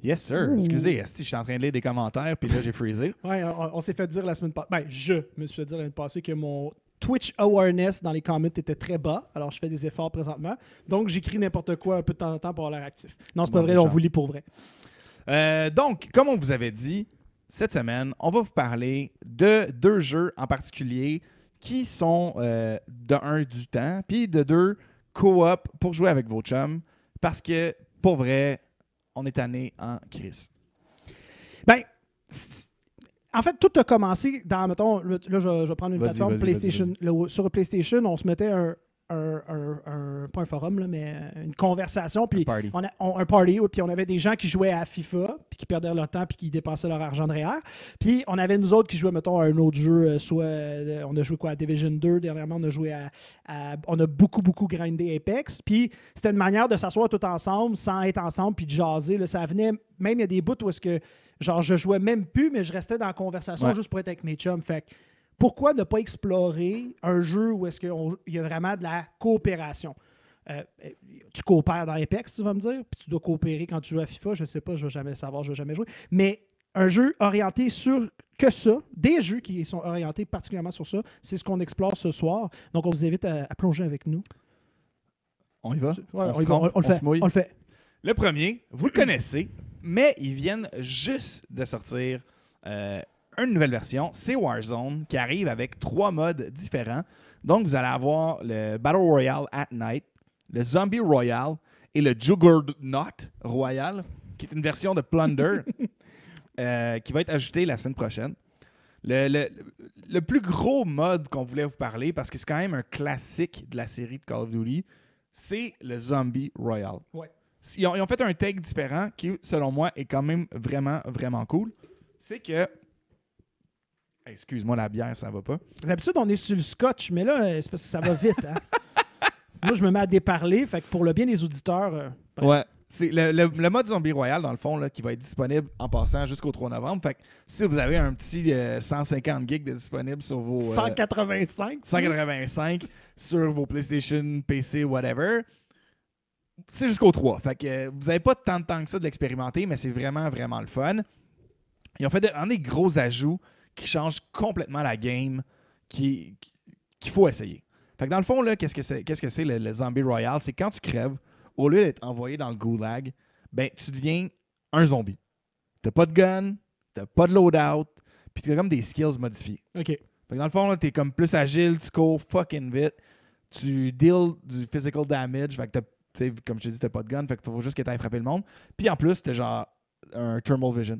Yes, sir. Excusez, je suis en train de lire des commentaires, puis là, j'ai freezé. Ouais, on s'est fait dire la semaine passée. Ben, je me suis fait dire l'année passée que mon Twitch awareness dans les comments était très bas. Alors, je fais des efforts présentement. Donc, j'écris n'importe quoi un peu de temps en temps pour avoir l'air actif. Non, c'est pas vrai, on vous lit pour vrai. Donc, comme on vous avait dit, cette semaine, on va vous parler de 2 jeux en particulier qui sont de 1 du temps, puis de 2 co-op pour jouer avec vos chums, parce que, pour vrai, on est tanné en crise. Ben, en fait, tout a commencé dans, mettons, là, je vais prendre une plateforme PlayStation. Là, sur PlayStation, on se mettait pas un forum, là, mais une conversation. Puis un party, puis on avait des gens qui jouaient à FIFA, puis qui perdaient leur temps, puis qui dépensaient leur argent de REER. Puis on avait nous autres qui jouaient, mettons, à un autre jeu, on a joué quoi, à Division 2, dernièrement, on a joué on a beaucoup grindé Apex. Puis c'était une manière de s'asseoir tout ensemble, sans être ensemble, puis de jaser. Là, ça venait, même il y a des bouts où est-ce que, genre, je jouais même plus, mais je restais dans la conversation juste pour être avec mes chums. Fait que, pourquoi ne pas explorer un jeu où est-ce qu'il y a vraiment de la coopération? Tu coopères dans Apex, tu vas me dire, puis tu dois coopérer quand tu joues à FIFA, je sais pas, je vais jamais savoir, je vais jamais jouer. Mais un jeu orienté sur que ça, des jeux qui sont orientés particulièrement sur ça, c'est ce qu'on explore ce soir. Donc, on vous invite à plonger avec nous. On y va? Ouais, on le fait. Le premier, vous le connaissez, mais ils viennent juste de sortir une nouvelle version, c'est Warzone, qui arrive avec 3 modes différents. Donc, vous allez avoir le Battle Royale at Night, le Zombie Royale et le Juggernaut Royale, qui est une version de Plunder qui va être ajoutée la semaine prochaine. Le plus gros mode qu'on voulait vous parler, parce que c'est quand même un classique de la série de Call of Duty, c'est le Zombie Royale. Ouais. Ils ont fait un take différent qui, selon moi, est quand même vraiment, vraiment cool. C'est que... Excuse-moi, la bière, ça va pas. D'habitude, on est sur le scotch, mais là, c'est parce que ça va vite. Hein? Moi, je me mets à déparler. Fait que pour le bien des auditeurs... Ouais. C'est le mode Zombie Royale, dans le fond, là, qui va être disponible en passant jusqu'au 3 novembre. Fait que si vous avez un petit 150 gigs de disponible sur vos... 185? 185 sur vos PlayStation, PC, whatever... C'est jusqu'au 3. Fait que vous n'avez pas tant de temps que ça de l'expérimenter, mais c'est vraiment, vraiment le fun. Ils ont fait des gros ajouts qui changent complètement la game qu'il faut essayer. Fait que dans le fond, là, qu'est-ce que c'est le Zombie Royale? C'est quand tu crèves, au lieu d'être envoyé dans le goulag, ben tu deviens un zombie. T'as pas de gun, t'as pas de loadout, puis t'as comme des skills modifiés. OK. Fait que dans le fond, là, t'es comme plus agile, tu cours fucking vite, tu deals du physical damage, fait que comme je t'ai dit, t'as pas de gun, fait qu'il faut juste que t'ailles frapper le monde. Puis en plus, t'as genre un thermal vision.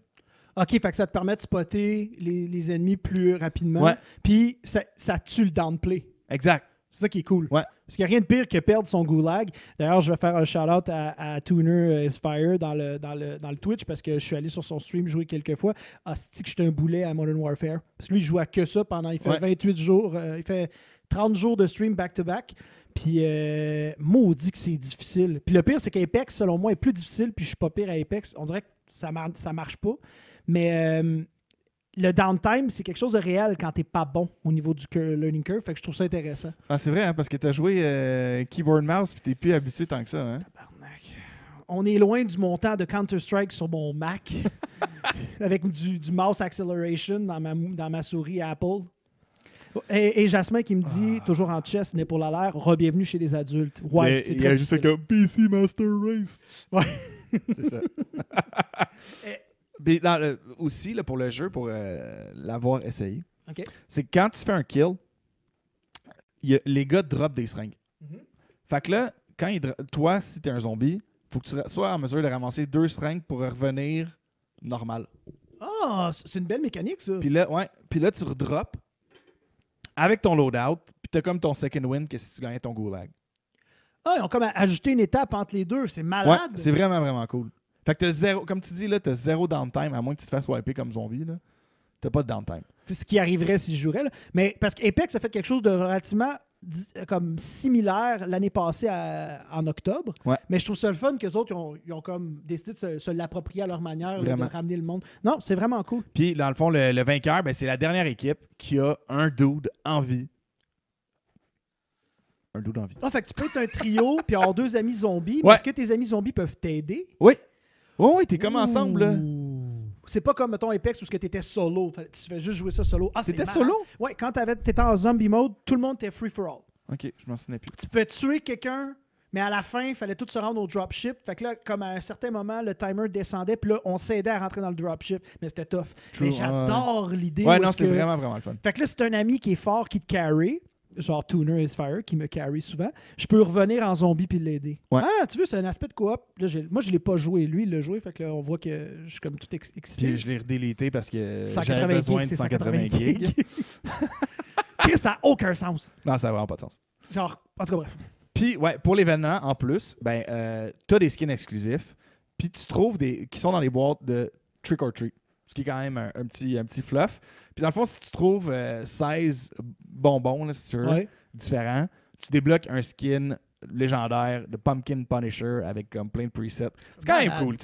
OK, fait que ça te permet de spotter les ennemis plus rapidement. Ouais. Puis ça tue le downplay. Exact. C'est ça qui est cool. Ouais. Parce qu'il n'y a rien de pire que perdre son goulag. D'ailleurs, je vais faire un shout-out à Tuner Isfire dans le Twitch parce que je suis allé sur son stream jouer quelques fois. Ah, c'est que j'étais un boulet à Modern Warfare. Parce que lui, il joue à que ça pendant... Il fait 28 jours. Il fait 30 jours de stream back-to-back. Puis, maudit que c'est difficile. Puis le pire, c'est qu'Apex, selon moi, est plus difficile. Puis je suis pas pire à Apex. On dirait que ça marche pas. Mais le downtime, c'est quelque chose de réel quand t'es pas bon au niveau du learning curve. Fait que je trouve ça intéressant. Ah, c'est vrai, hein, parce que t'as joué keyboard mouse puis t'es plus habitué tant que ça. Hein? Tabarnak. On est loin du montant de Counter-Strike sur mon Mac avec du mouse acceleration dans ma souris Apple. Et Jasmin qui me dit, toujours en chess, n'est pour la l'air, re-bienvenue chez les adultes. Ouais, c'est il y a juste comme PC Master Race. Ouais. C'est ça. Aussi, là, pour le jeu, pour l'avoir essayé, okay. C'est que quand tu fais un kill, les gars drop des seringues. Mm-hmm. Fait que là, toi, si t'es un zombie, faut que tu sois en mesure de ramasser 2 seringues pour revenir normal. Ah, c'est une belle mécanique, ça. Puis là, tu redrops avec ton loadout, puis t'as comme ton second win que si tu gagnais ton goulag. Ah, ils ont comme ajouté une étape entre les deux. C'est malade. Ouais, c'est vraiment, vraiment cool. Fait que t'as zéro, comme tu dis, là, t'as 0 downtime, à moins que tu te fasses wiper comme zombie, là. T'as pas de downtime. C'est ce qui arriverait si je jouerais, là. Mais parce qu'Apex a fait quelque chose de relativement comme similaire l'année passée en octobre. Ouais. Mais je trouve ça le fun qu'eux autres, ils ont comme décidé de se l'approprier à leur manière, là, de ramener le monde. Non, c'est vraiment cool. Puis, dans le fond, le vainqueur, ben, c'est la dernière équipe qui a un dude en vie. Un dude en vie. Ah, fait que tu peux être un trio puis avoir 2 amis zombies. Mais est-ce que tes amis zombies peuvent t'aider? Oui. Oh, oui, t'es comme ensemble, là. C'est pas comme, mettons, Apex où tu étais solo. Tu fais juste jouer ça solo. Ah, T'étais solo? Ouais, quand t'étais en zombie mode, tout le monde était free for all. OK, je m'en souviens plus. Tu pouvais tuer quelqu'un, mais à la fin, il fallait tout se rendre au dropship. Fait que là, comme à un certain moment, le timer descendait, puis là, on s'aidait à rentrer dans le dropship. Mais c'était tough. True, mais j'adore l'idée. Ouais, non, c'est vraiment, vraiment le fun. Fait que là, c'est un ami qui est fort, qui te carry. Genre Tuner is Fire, qui me carry souvent. Je peux revenir en zombie puis l'aider. Ouais. Ah, tu veux, c'est un aspect de coop. Là, moi, je l'ai pas joué. Lui, il l'a joué. Fait que là, on voit que je suis comme tout excité. Puis je l'ai redélité parce que 180 j'avais besoin de gigs, 180 gigs. Chris, ça n'a aucun sens. Non, ça n'a vraiment pas de sens. Genre, en tout cas, bref. Puis, ouais, pour l'événement, en plus, ben, t'as des skins exclusifs. Puis tu trouves qui sont dans les boîtes de Trick or Treat. Ce qui est quand même un petit fluff. Puis dans le fond, si tu trouves 16 bonbons, là, si tu veux, différents, tu débloques un skin légendaire de Pumpkin Punisher avec comme plein de presets. C'est quand même cool.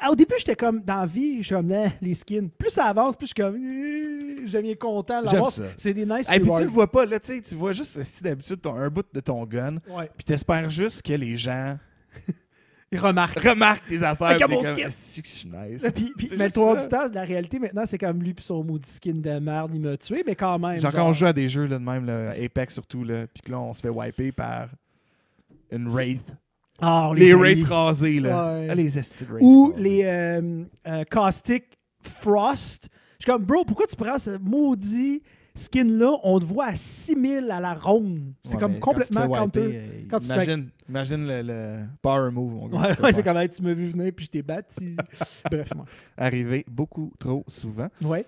Au début, j'étais comme dans la vie, je suis comme les skins. Plus ça avance, plus je suis comme je deviens content de l'avoir. C'est des nice Et puis tu le vois pas, là, tu vois juste si d'habitude tu as un bout de ton gun. Ouais. Puis t'espères juste que les gens ils remarquent tes affaires. avec un bon skin. C'est que je suis nice. Mais le 3 du temps, la réalité maintenant, c'est comme lui puis son maudit skin de merde, il m'a tué, mais quand même. Genre quand on joue à des jeux là, de même, là, Apex surtout, là, puis que là on se fait wiper par une Wraith. Oh, les Wraiths rasés, là. Ouais. Ah, les esti Wraiths. Ou les Caustic Frost. Je suis comme, bro, pourquoi tu prends ce maudit skin-là? On te voit à 6000 à la ronde. C'est comme complètement counter. Imagine le power move, mon gars. Ouais, c'est comme, tu m'as vu venir puis je t'ai battu. Bref, moi. Arrivé beaucoup trop souvent. Ouais.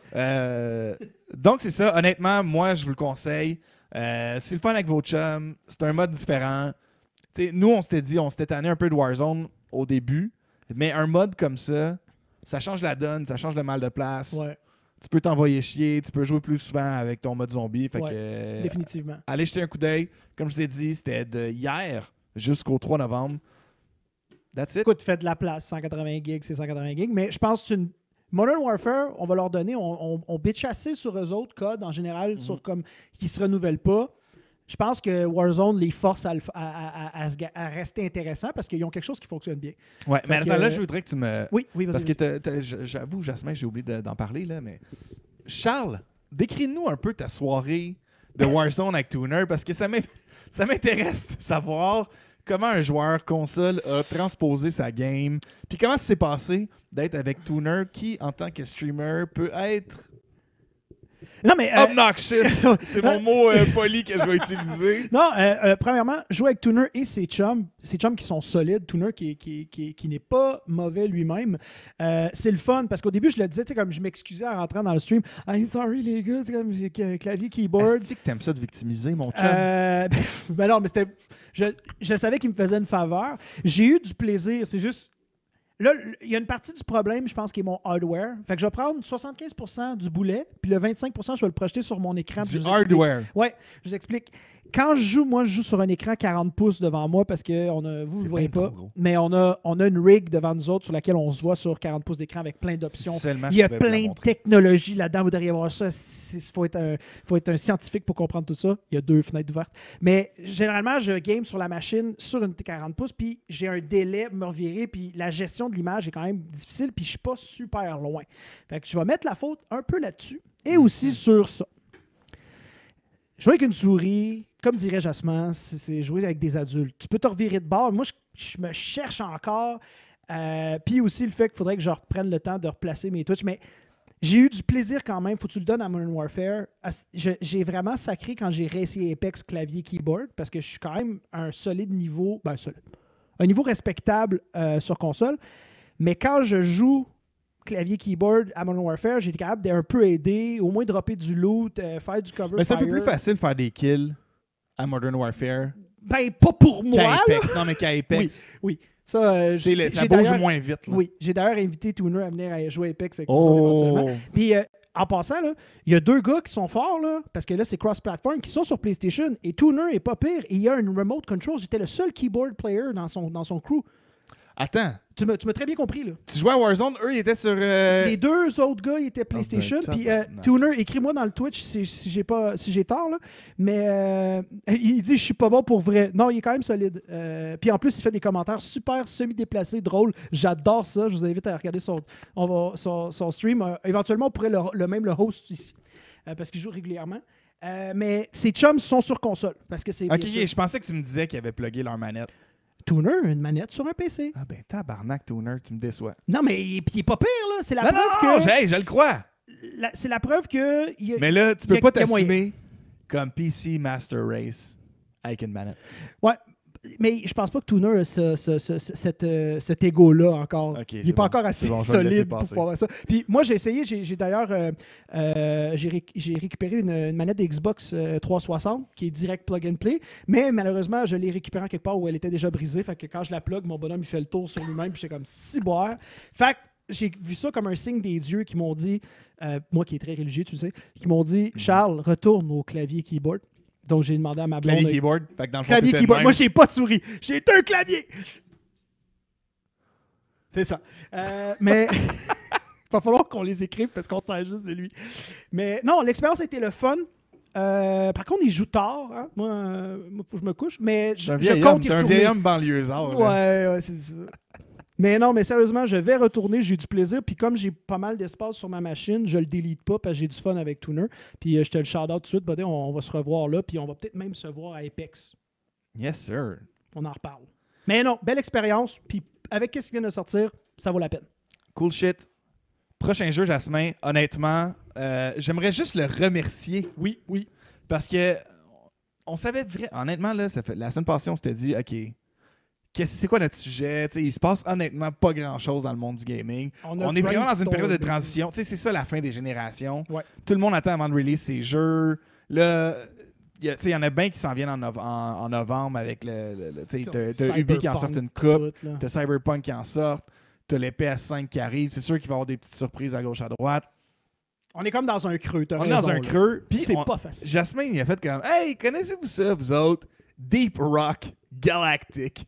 Donc, c'est ça. Honnêtement, moi, je vous le conseille. C'est le fun avec vos chums. C'est un mode différent. T'sais, nous, on s'était tanné un peu de Warzone au début. Mais un mode comme ça change la donne, ça change le mal de place. Ouais. Tu peux t'envoyer chier, tu peux jouer plus souvent avec ton mode zombie. Fait définitivement. Allez jeter un coup d'œil. Comme je vous ai dit, c'était de hier jusqu'au 3 novembre. That's it. Écoute, fais de la place. 180 gigs, c'est 180 gigs. Mais je pense que Modern Warfare, on va leur donner, on bitch assez sur eux autres, COD en général, sur comme qui se renouvellent pas. Je pense que Warzone les force à rester intéressants parce qu'ils ont quelque chose qui fonctionne bien. Ouais, mais attends, là, je voudrais que tu me... Oui, vas-y. Parce que j'avoue, Jasmin, j'ai oublié d'en parler, là, mais... Charles, décris-nous un peu ta soirée de Warzone avec Tuner parce que ça m'intéresse de savoir comment un joueur console a transposé sa game puis comment ça s'est passé d'être avec Tuner qui, en tant que streamer, peut être... Non, mais, obnoxious, c'est mon mot poli que je vais utiliser. Non, premièrement, jouer avec Tuner et ses chums qui sont solides, Tuner qui n'est pas mauvais lui-même, c'est le fun parce qu'au début, je le disais, comme je m'excusais en rentrant dans le stream. I'm sorry les gars, c'est comme clavier, keyboard. Est-ce que t'aimes ça de victimiser, mon chum? Ben non, mais c'était. Je savais qu'il me faisait une faveur. J'ai eu du plaisir, c'est juste. Là, il y a une partie du problème, je pense, qui est mon hardware. Fait que je vais prendre 75% du boulet, puis le 25%, je vais le projeter sur mon écran. Du hardware. Ouais, je vous explique. Quand je joue sur un écran 40 pouces devant moi, parce que vous ne le voyez pas, mais on a une rig devant nous autres sur laquelle on se voit sur 40 pouces d'écran avec plein d'options. Il y a plein de technologies là-dedans. Vous devriez voir ça. Il faut être un scientifique pour comprendre tout ça. Il y a 2 fenêtres ouvertes. Mais généralement, je game sur la machine sur une 40 pouces, puis j'ai un délai pour me revirer, puis la gestion de l'image est quand même difficile, puis je suis pas super loin. Fait que je vais mettre la faute un peu là-dessus et aussi sur ça. Jouer avec une souris, comme dirait Jasmin, c'est jouer avec des adultes. Tu peux te revirer de bord. Moi, je me cherche encore. Puis aussi le fait qu'il faudrait que je reprenne le temps de replacer mes Twitch. Mais j'ai eu du plaisir quand même. Faut que tu le donnes à Modern Warfare. J'ai vraiment sacré quand j'ai réessayé Apex clavier keyboard parce que je suis quand même un solide niveau. Un niveau respectable sur console. Mais quand je joue clavier keyboard à Modern Warfare, j'ai été capable d'un peu aider, au moins dropper du loot, faire du cover. Mais c'est un peu plus facile de faire des kills à Modern Warfare. Ben, pas pour moi. Apex. Non, mais qu'à Apex. Oui. Ça, ça bouge moins vite. Là. Oui. J'ai d'ailleurs invité Tuner à venir à jouer Apex avec nous éventuellement. Puis, en passant, il y a 2 gars qui sont forts, là, parce que là, c'est cross-platform, qui sont sur PlayStation. Et Tuner est pas pire. Et il y a une remote control. J'étais le seul keyboard player dans son crew. Attends. Tu m'as très bien compris, là. Tu jouais à Warzone, eux, ils étaient sur... Les deux autres gars, ils étaient PlayStation. Puis Tuner, écris-moi dans le Twitch si j'ai tort, là. Mais il dit « Je suis pas bon pour vrai ». Non, il est quand même solide. Puis en plus, il fait des commentaires super semi-déplacés, drôles. J'adore ça. Je vous invite à regarder son stream. Éventuellement, on pourrait le host ici. Parce qu'il joue régulièrement. Mais ses chums sont sur console. Parce que c'est OK, je pensais que tu me disais qu'ils avaient plugué leur manette. Tuner, une manette sur un PC. Ah ben tabarnak, Tuner, tu me déçois. Non, mais il est pas pire, là. C'est la preuve que... je le crois. C'est la preuve que... Mais là, tu peux pas t'assumer comme PC Master Race avec une manette. Ouais, mais je pense pas que Tuner a cet ego-là encore. Okay, il n'est pas encore assez solide pour pouvoir ça. Puis moi, j'ai essayé, j'ai d'ailleurs j'ai récupéré une manette de Xbox 360 qui est direct plug and play, mais malheureusement, je l'ai récupérée en quelque part où elle était déjà brisée. Fait que quand je la plug, mon bonhomme il fait le tour sur lui-même, puis j'étais comme ciboire. Fait que j'ai vu ça comme un signe des dieux qui m'ont dit, moi qui est très religieux, tu sais, qui m'ont dit, Charles, retourne au clavier keyboard. Donc, j'ai demandé à ma blonde... Clavier keyboard. Fait que dans le fond, clavier keyboard. Moi, j'ai pas de souris. J'ai un clavier. C'est ça. Mais il va falloir qu'on les écrive parce qu'on sert juste de lui. Mais non, l'expérience a été le fun. Par contre, il joue tard. Hein? Moi, faut que je me couche. Mais je compte y retourner. T'es un vieil homme banlieusard. Ouais, c'est ça. Mais non, mais sérieusement, je vais retourner, j'ai du plaisir. Puis comme j'ai pas mal d'espace sur ma machine, je le délite pas parce que j'ai du fun avec Tuner. Puis je te le shout-out tout de suite, buddy, on va se revoir là. Puis on va peut-être même se voir à Apex. Yes, sir. On en reparle. Mais non, belle expérience. Puis avec ce qui vient de sortir, ça vaut la peine. Cool shit. Prochain jeu, Jasmin, honnêtement, j'aimerais juste le remercier. Oui. Parce que on savait vraiment... Honnêtement, là, la semaine passée, on s'était dit, OK... C'est quoi notre sujet? T'sais, il se passe honnêtement pas grand-chose dans le monde du gaming. On est vraiment dans une période de transition. C'est ça la fin des générations. Ouais. Tout le monde attend avant de release ses jeux. Là, il y en a bien qui s'en viennent en novembre avec t'as Ubi qui en sort une coupe, t'as Cyberpunk qui en sort, t'as les PS5 qui arrivent. C'est sûr qu'il va y avoir des petites surprises à gauche à droite. On est comme dans un creux. On est dans un creux. Puis c'est pas facile. Jasmin, il a fait comme « Hey, connaissez-vous ça, vous autres? Deep Rock Galactic. »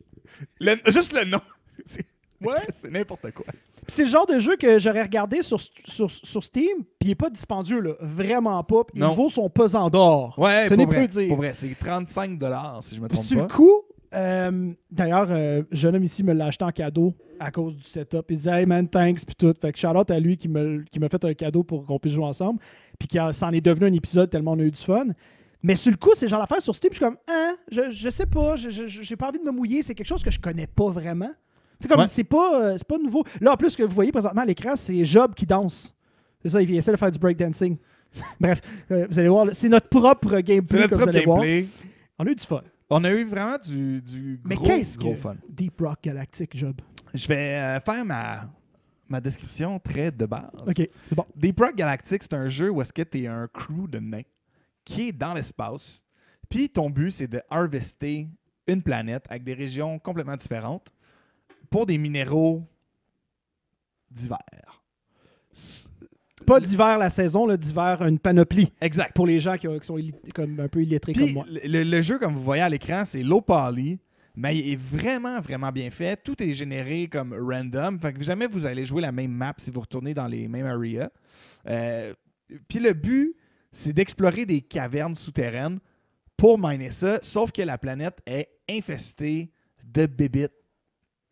Juste le nom. C'est n'importe quoi. C'est le genre de jeu que j'aurais regardé sur Steam, puis il n'est pas dispendieux, là. Vraiment pas. Il vaut son pesant d'or. Ouais, ce n'est plus dire. Pour vrai, c'est 35$ si je me trompe pas. Sur le coup, d'ailleurs, jeune homme ici me l'a acheté en cadeau à cause du setup. Il disait « Hey man, thanks » puis tout. Fait que shout-out à lui qui m'a fait un cadeau pour qu'on puisse jouer ensemble. Puis c'en est devenu un épisode tellement on a eu du fun. Mais sur le coup, c'est genre l'affaire sur Steam, je suis comme, je sais pas, j'ai pas envie de me mouiller, c'est quelque chose que je connais pas vraiment. Tu sais, comme, c'est pas nouveau. Là, en plus, ce que vous voyez présentement à l'écran, c'est Job qui danse. C'est ça, il essaie de faire du breakdancing. Bref, vous allez voir, c'est notre propre gameplay que vous allez voir. On a eu du fun. On a eu vraiment du Mais gros, qu'est-ce gros que fun. Deep Rock Galactic, Job? Je vais faire ma description très de base. OK, c'est bon. Deep Rock Galactic, c'est un jeu où est-ce que tu es un crew de nains qui est dans l'espace. Puis ton but, c'est de harvester une planète avec des régions complètement différentes pour des minéraux divers. Pas d'hiver la saison, là, d'hiver une panoplie. Exact. Pour les gens qui sont comme un peu illettrés comme moi. Le jeu, comme vous voyez à l'écran, c'est low poly, mais il est vraiment, vraiment bien fait. Tout est généré comme random. Fait que jamais vous allez jouer la même map si vous retournez dans les mêmes areas. Puis le but, c'est d'explorer des cavernes souterraines pour miner ça, sauf que la planète est infestée de bébites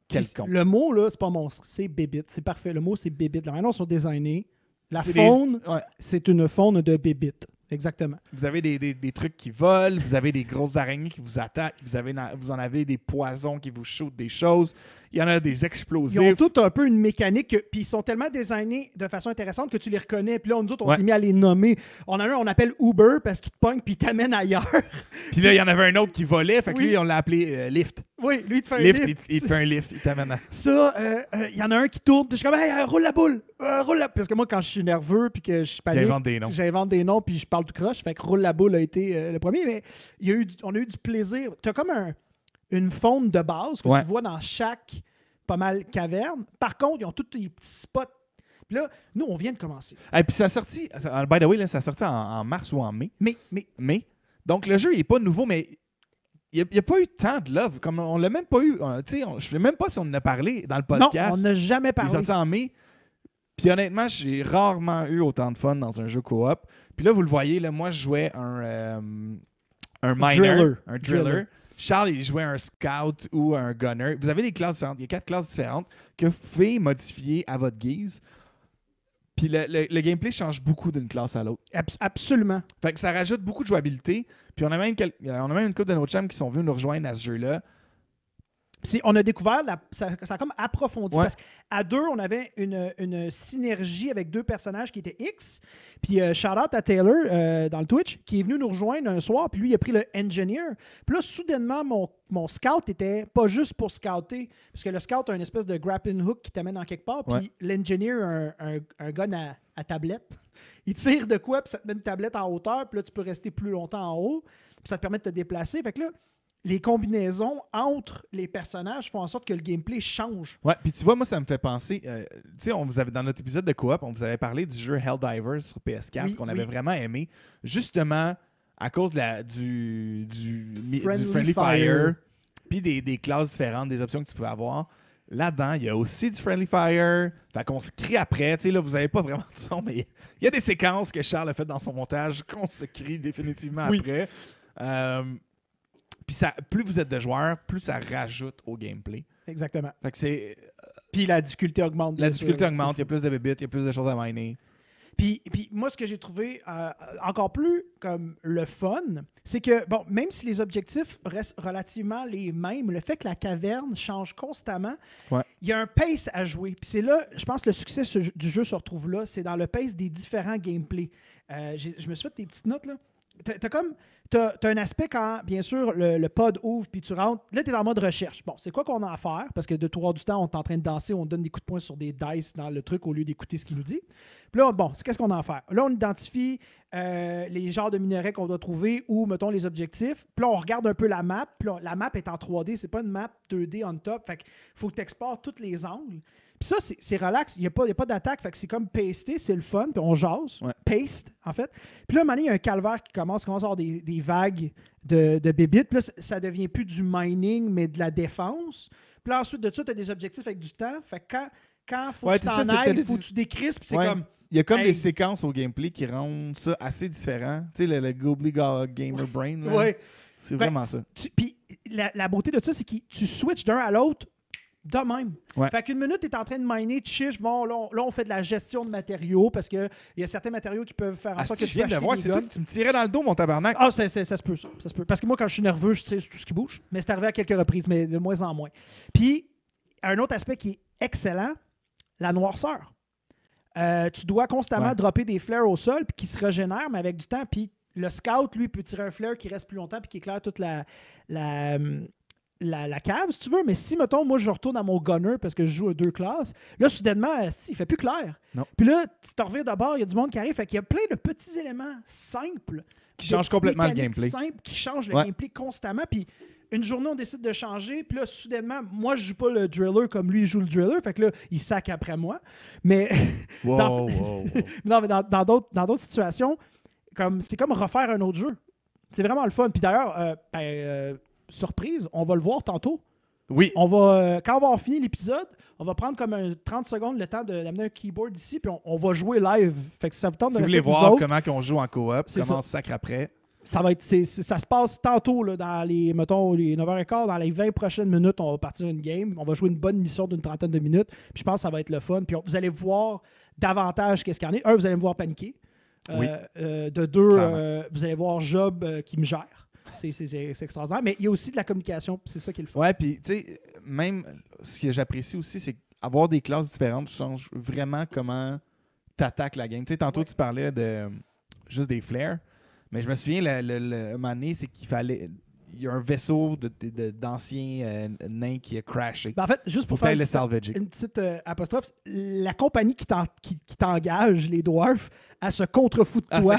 quelconques. Le mot, là, c'est pas monstre, c'est bébites. C'est parfait. Le mot, c'est bébites. La manière dont ils sont designés, la faune, c'est une faune de bébites. Exactement. Vous avez des trucs qui volent, vous avez des grosses araignées qui vous attaquent, vous en avez des poisons qui vous shootent des choses, il y en a des explosifs. Ils ont tout un peu une mécanique, puis ils sont tellement designés de façon intéressante que tu les reconnais. Puis là, nous autres, on s'est mis à les nommer. On a un, on appelle Uber parce qu'il te pogne puis il t'amène ailleurs. Puis là, il y en avait un autre qui volait, fait que lui, on l'a appelé Lift. Oui, lui, il te fait un lift. Il te fait un lift, il t'amène à... Ça, il y en a un qui tourne, puis je suis comme, hey, roule la boule, roule la... Parce que moi, quand je suis nerveux, puis que je suis panique, j'invente des noms, puis je parle tout croche, fait que roule la boule a été le premier, mais on a eu du plaisir. T'as comme une faune de base que tu vois dans chaque pas mal caverne. Par contre, ils ont tous des petits spots. Puis là, nous, on vient de commencer. Et puis ça a sorti, by the way, là, ça a sorti en mars ou en mai. Mais. Donc, le jeu, il n'est pas nouveau, mais il n'y a pas eu tant de love. Comme on l'a même pas eu. Je ne sais même pas si on en a parlé dans le podcast. Non, on n'a jamais Il est parlé. sorti en mai. Puis honnêtement, j'ai rarement eu autant de fun dans un jeu coop. Puis là, vous le voyez, là, moi, je jouais un miner, un driller. Charles, il jouait un scout ou un gunner. Vous avez des classes différentes. Il y a 4 classes différentes que vous pouvez modifier à votre guise. Puis le gameplay change beaucoup d'une classe à l'autre. Absolument. Fait que ça rajoute beaucoup de jouabilité. Puis on a même une couple de nos chums qui sont venus nous rejoindre à ce jeu-là. On a découvert, ça a comme approfondi. Ouais. Parce qu'à deux, on avait une synergie avec 2 personnages qui étaient X. Puis shout-out à Taylor dans le Twitch, qui est venu nous rejoindre un soir. Puis lui, il a pris le Engineer. Puis là, soudainement, mon scout était pas juste pour scouter. Parce que le scout a une espèce de grappling hook qui t'amène en quelque part. Puis l'Engineer a un gun à tablette. Il tire de quoi, puis ça te met une tablette en hauteur. Puis là, tu peux rester plus longtemps en haut. Puis ça te permet de te déplacer. Fait que là, les combinaisons entre les personnages font en sorte que le gameplay change. Ouais, puis tu vois, moi, ça me fait penser... tu sais, dans notre épisode de coop, on vous avait parlé du jeu Helldivers sur PS4 qu'on avait vraiment aimé, justement à cause du Friendly Fire, puis des classes différentes, des options que tu peux avoir. Là-dedans, il y a aussi du Friendly Fire. Fait qu'on se crie après. Tu sais, là, vous n'avez pas vraiment de son, mais il y a des séquences que Charles a faites dans son montage qu'on se crie définitivement après. Puis plus vous êtes de joueurs, plus ça rajoute au gameplay. Exactement. Fait que c'est... Puis la difficulté augmente. La difficulté augmente, il y a plus de bébites, il y a plus de choses à miner. Puis moi, ce que j'ai trouvé encore plus comme le fun, c'est que, bon, même si les objectifs restent relativement les mêmes, le fait que la caverne change constamment, il y a un pace à jouer. Puis c'est là, je pense que le succès du jeu se retrouve là, c'est dans le pace des différents gameplays. Je me suis fait des petites notes, là. T'as un aspect quand, bien sûr, le pod ouvre puis tu rentres. Là, tu es en mode recherche. Bon, c'est quoi qu'on a à faire? Parce que de 3 du temps, on est en train de danser, on donne des coups de poing sur des dice dans le truc au lieu d'écouter ce qu'il nous dit. Puis là, bon, qu'est-ce qu'on a à faire? Là, on identifie les genres de minerais qu'on doit trouver ou, mettons, les objectifs. Puis là, on regarde un peu la map. Puis là, la map est en 3D. C'est pas une map 2D on top. Fait qu'il faut que tu exportes tous les angles. Puis ça, c'est relax. Il n'y a pas d'attaque. Fait que c'est comme pasté, c'est le fun. Puis on jase. Ouais. Paste, en fait. Puis là, à un moment donné, il y a un calvaire qui commence à avoir des vagues de bébites. Puis là, ça devient plus du mining, mais de la défense. Puis là, ensuite de ça, tu as des objectifs avec du temps. Fait que quand faut que tu t'en ailles, il faut que tu décrispes. Puis c'est comme... Il y a comme des séquences au gameplay qui rendent ça assez différent. Tu sais, le Gobbly Gamer Brain. Là, c'est vraiment ça. Puis la beauté de ça, c'est que tu switches d'un à l'autre de même. Ouais. Fait qu'une minute, tu es en train de miner, tu chiches, bon, là, on fait de la gestion de matériaux parce qu'il y a certains matériaux qui peuvent faire en sorte que je viens de voir, c'est toi qui tu me tirais dans le dos, mon tabarnak. Ah, ça se peut, ça se peut. Parce que moi, quand je suis nerveux, je sais tout ce qui bouge. Mais c'est arrivé à quelques reprises, mais de moins en moins. Puis, un autre aspect qui est excellent, la noirceur. Tu dois constamment dropper des flares au sol puis qui se régénèrent, mais avec du temps. Puis le scout, lui, peut tirer un flare qui reste plus longtemps puis qui éclaire toute la cave, si tu veux. Mais si, mettons, moi, je retourne à mon gunner parce que je joue à 2 classes, là, soudainement, il fait plus clair. Non. Puis là, tu te reviens d'abord, il y a du monde qui arrive. Fait qu'il y a plein de petits éléments simples qui changent complètement le gameplay. Simples qui changent le gameplay constamment. Puis une journée, on décide de changer. Puis là, soudainement, moi, je joue pas le driller comme lui, il joue le driller. Fait que là, il sac après moi. Mais non, mais dans d'autres situations, c'est comme refaire un autre jeu. C'est vraiment le fun. Puis d'ailleurs, surprise, on va le voir tantôt. Oui. Quand on va avoir fini l'épisode, on va prendre comme 30 secondes le temps d'amener un keyboard ici, puis on va jouer live. Fait que ça vous tente de rester avec nous autres. Si vous voulez voir comment on joue en coop, comment on se sacre après. Ça se passe tantôt là, dans les 9h15, dans les 20 prochaines minutes, on va partir une game. On va jouer une bonne mission d'une 30aine de minutes. Puis je pense que ça va être le fun. Puis vous allez voir davantage qu'est-ce qu'il y en a. Vous allez me voir paniquer. De 2, vous allez voir Job qui me gère. C'est extraordinaire. Mais il y a aussi de la communication. C'est ça qui est le fun. Ouais, puis tu sais, même ce que j'apprécie aussi, c'est qu'avoir des classes différentes change vraiment comment tu attaques la game. Tu sais, tantôt, tu parlais de juste des flares. Mais je me souviens, le moment donné, c'est qu'il fallait... Il y a un vaisseau d'anciens nains qui a crashé. En fait, juste pour faire une petite apostrophe, la compagnie qui t'engage, les dwarfs, elle se contrefout de toi.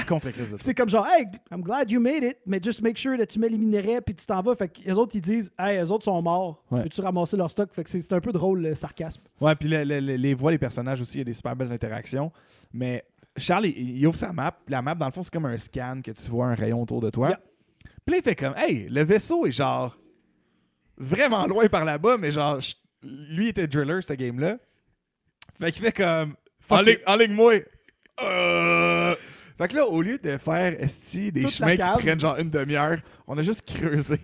C'est comme genre, hey, I'm glad you made it, mais just make sure que tu mets les minerais puis tu t'en vas. Fait que les autres, ils disent, hey, les autres sont morts. Ouais. Peux-tu ramasser leur stock? Fait que c'est un peu drôle, le sarcasme. Ouais, puis les voix, les personnages aussi, il y a des super belles interactions. Mais Charles, il ouvre sa map. La map, dans le fond, c'est comme un scan que tu vois un rayon autour de toi. Yeah. Puis là, il fait comme, hey, le vaisseau est genre vraiment loin par là-bas, mais genre, lui était driller, ce game-là. Fait qu'il fait comme, enligne-moi. Fait que là, au lieu de faire des toute chemins qui prennent genre une demi-heure, on a juste creusé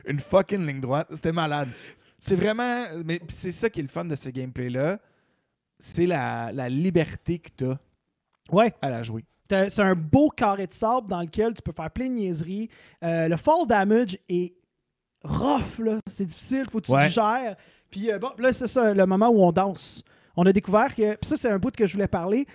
une fucking ligne droite. C'était malade. C'est vraiment. Mais c'est ça qui est le fun de ce gameplay-là. C'est la liberté que t'as à la jouer. C'est un beau carré de sable dans lequel tu peux faire plein de niaiseries. Le fall damage est rough, là. C'est difficile, faut que tu digères. Puis bon, là, c'est ça, le moment où on danse. On a découvert que. Puis ça, c'est un bout que je voulais parler.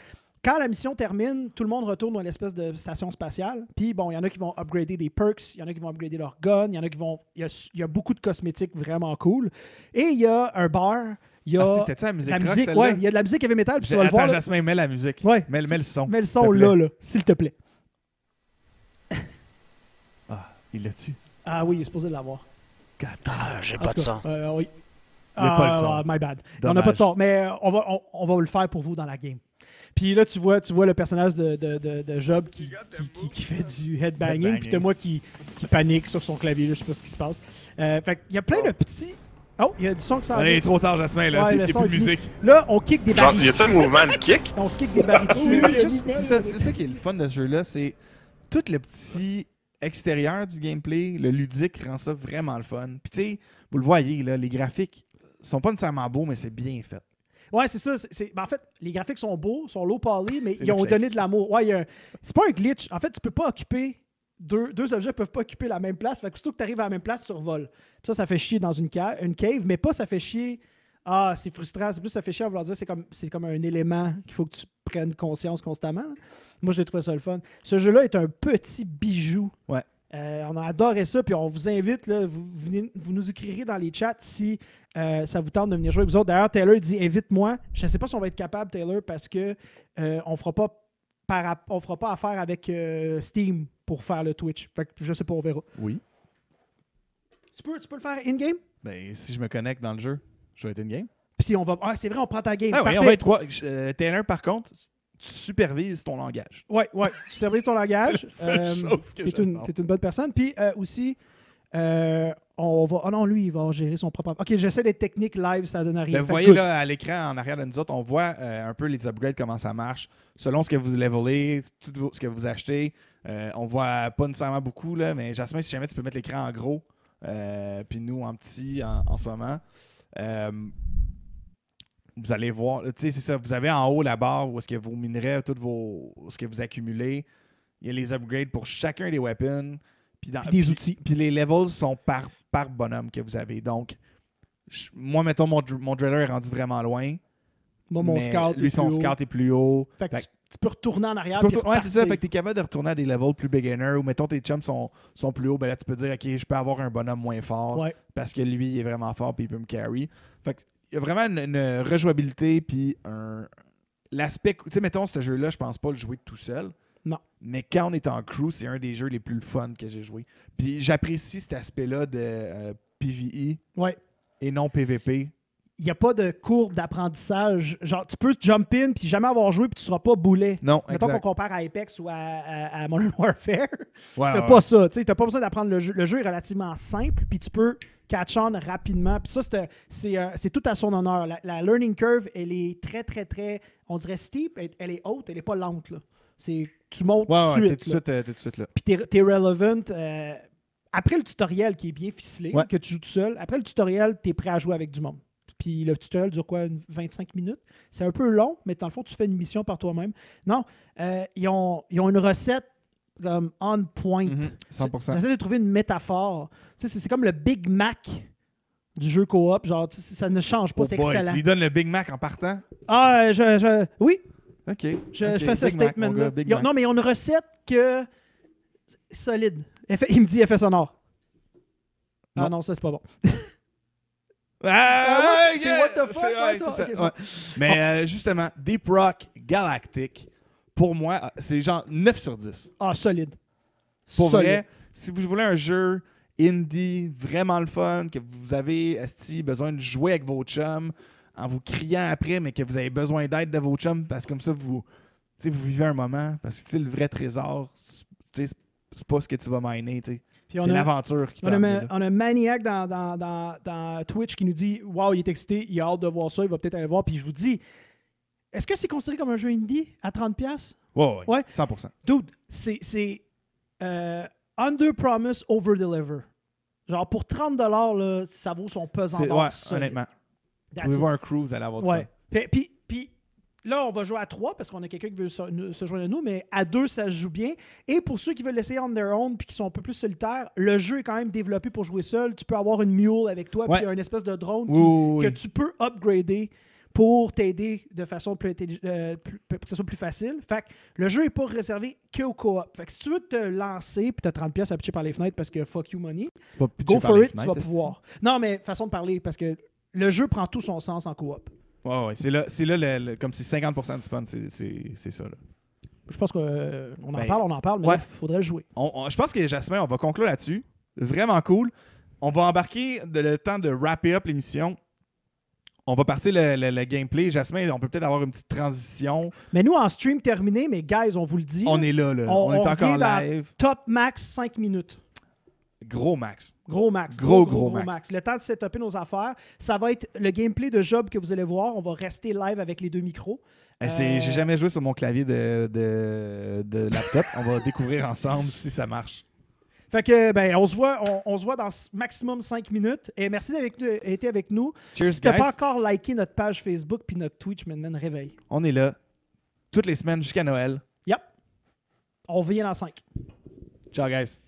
Quand la mission termine, tout le monde retourne dans l'espèce de station spatiale. Puis bon, il y en a qui vont upgrader des perks, il y en a qui vont upgrader leur gun, il y en a qui vont. Il y a beaucoup de cosmétiques vraiment cool. Et il y a un bar. Il y a c'était-tu la musique rock, celle-là? Ouais, il y a de la musique heavy metal. Puis tu vas le voir. Jasmin, mets la musique. Ouais, mets le son. Mets le son là, s'il te plaît. Il l'a tué. Ah oui, il est supposé l'avoir. J'ai pas de son. Oui. Pas le son. My bad. Dommage. On n'a pas de son, mais on va le faire pour vous dans la game. Puis là, tu vois le personnage de Job qui fait du headbanging, puis t'as moi qui panique sur son clavier, là, je sais pas ce qui se passe. Fait qu'il y a plein de petits... Oh, il y a du son qui s'en vient. Il est trop tard, Jasmin, là. Ouais, C'est plus de musique. Là, on kick des barils. Genre, y a-t-il un mouvement de kick? On se kick des barils. C'est ça qui est le fun de ce jeu-là, c'est tout le petit extérieur du gameplay, le ludique rend ça vraiment le fun. Puis tu sais, vous le voyez, là, les graphiques sont pas nécessairement beaux, mais c'est bien fait. Ouais, c'est ça. En fait, les graphiques sont beaux, sont low poly, mais ils ont donné de l'amour. Ouais, c'est pas un glitch. En fait, tu peux pas occuper... Deux objets peuvent pas occuper la même place. Fait que surtout que tu arrives à la même place, tu revoles. Ça fait chier dans une cave, mais pas ça fait chier. Ah, c'est frustrant. C'est plus ça fait chier à vouloir dire c'est comme un élément qu'il faut que tu prennes conscience constamment. Moi, j'ai trouvé ça le fun. Ce jeu-là est un petit bijou. Ouais. On a adoré ça, puis on vous invite, là, vous nous écrirez dans les chats si ça vous tente de venir jouer avec vous autres. D'ailleurs, Taylor dit « Invite-moi ». Je ne sais pas si on va être capable, Taylor, parce que on fera pas affaire avec Steam pour faire le Twitch. Fait que je sais pas, on verra. Oui. Tu peux le faire in-game? Ben, si je me connecte dans le jeu, je vais être in-game. Puis si on va... Ah, c'est vrai, on prend ta game. Oui, on va être trois. Taylor, par contre, tu supervises ton langage. Ouais, tu supervises ton langage. C'est la seule chose que t'es une bonne personne. Puis aussi, on va... Oh non, lui, il va gérer son propre... OK, j'essaie d'être technique live, ça donne rien. Ben, vous voyez là, à l'écran, en arrière de nous autres, on voit un peu les upgrades, comment ça marche. Selon ce que vous levelez, tout ce que vous achetez, on voit pas nécessairement beaucoup, là, mais Jasmin, si jamais tu peux mettre l'écran en gros, puis nous en petit en ce moment, vous allez voir, tu sais, c'est ça, vous avez en haut la barre où est-ce que vous minerez ce que vous accumulez. Il y a les upgrades pour chacun des weapons. Puis des outils. Puis les levels sont par bonhomme que vous avez. Donc, moi, mettons, mon driller est rendu vraiment loin. Moi, mon scout lui, son scout est plus haut. Fait que tu peux retourner en arrière. Ouais, c'est ça. Fait que tu es capable de retourner à des levels plus beginner ou, mettons, tes chums sont plus hauts. Ben là, tu peux dire, OK, je peux avoir un bonhomme moins fort parce que lui, il est vraiment fort puis il peut me carry. Fait que il y a vraiment une rejouabilité puis l'aspect... Tu sais, mettons, ce jeu-là, je pense pas le jouer tout seul. Non. Mais quand on est en crew, c'est un des jeux les plus fun que j'ai joué. Puis j'apprécie cet aspect-là de PvE et non PvP. Il n'y a pas de courbe d'apprentissage. Genre, tu peux jump in puis jamais avoir joué puis tu ne seras pas boulet. Non, mettons qu'on compare à Apex ou à Modern Warfare. Ouais, pas ça. Tu n'as pas besoin d'apprendre le jeu. Le jeu est relativement simple puis tu peux catch on rapidement. Puis ça, c'est tout à son honneur. La learning curve, elle est très, très, très, on dirait steep. Elle est haute, elle n'est pas lente, là. Tu montes tout de suite. Là. Puis t'es relevant. Après le tutoriel qui est bien ficelé, que tu joues tout seul, après le tutoriel, t'es prêt à jouer avec du monde. Puis le tutoriel dure quoi, 25 minutes? C'est un peu long, mais dans le fond, tu fais une mission par toi-même. Non, ils ont une recette comme on point. 100%. J'essaie de trouver une métaphore. Tu sais, c'est comme le Big Mac du jeu coop. Genre, ça ne change pas, c'est excellent. Tu lui donnes le Big Mac en partant? Ah, oui. OK. Je fais ce Big statement-là. Mac. Non, mais ils ont une recette que... solide. Il me dit effet sonore. Ah non, ça, c'est pas bon. C'est what the fuck, ça? Mais justement, Deep Rock Galactic, pour moi, c'est genre 9 sur 10. Ah, solide. Pour vrai, si vous voulez un jeu indie vraiment le fun, que vous avez besoin de jouer avec vos chums, en vous criant après, mais que vous avez besoin d'aide de vos chums, parce que comme ça, vous vivez un moment. Parce que le vrai trésor, c'est pas ce que tu vas miner. T'sais. Puis c'est l'aventure qui on a Maniac dans Twitch qui nous dit « Wow, il est excité, il a hâte de voir ça, il va peut-être aller voir. » Puis je vous dis, est-ce que c'est considéré comme un jeu indie à 30$? Ouais, 100%. Dude, c'est under promise, over deliver. Genre pour 30$, là, ça vaut son pesant d'or. Ouais, honnêtement. Trouvez-vous un crew, vous allez avoir ça. Puis là, on va jouer à 3 parce qu'on a quelqu'un qui veut se joindre à nous, mais à 2, ça se joue bien. Et pour ceux qui veulent l'essayer on their own puis qui sont un peu plus solitaires, le jeu est quand même développé pour jouer seul. Tu peux avoir une mule avec toi puis un espèce de drone que tu peux upgrader pour t'aider de façon plus que ce soit plus facile. Fait que le jeu n'est pas réservé qu'au co-op. Fait que si tu veux te lancer puis tu as 30$ à pitcher par les fenêtres parce que fuck you money, go for it, tu vas pouvoir. Non, mais façon de parler, parce que le jeu prend tout son sens en coop. Ouais, c'est là comme c'est 50% du fun, c'est ça. Là. Je pense qu'on en parle, mais il faudrait jouer. Je pense que Jasmin, on va conclure là-dessus. Vraiment cool. On va embarquer le temps de wrapper up l'émission. On va partir le gameplay. Jasmin, on peut peut-être avoir une petite transition. Mais nous, en stream terminé, mais guys, on vous le dit. On est là. On est encore live. Top max 5 minutes. Gros max. Gros max. Gros max. Le temps de setuper nos affaires. Ça va être le gameplay de Job que vous allez voir. On va rester live avec les 2 micros. J'ai jamais joué sur mon clavier de laptop. On va découvrir ensemble si ça marche. Fait que, on se voit dans maximum 5 minutes. Et merci d'avoir été avec nous. Cheers, si tu n'as guys. pas encore liké notre page Facebook puis notre Twitch, man, réveille. On est là toutes les semaines jusqu'à Noël. Yep. On revient dans 5. Ciao, guys.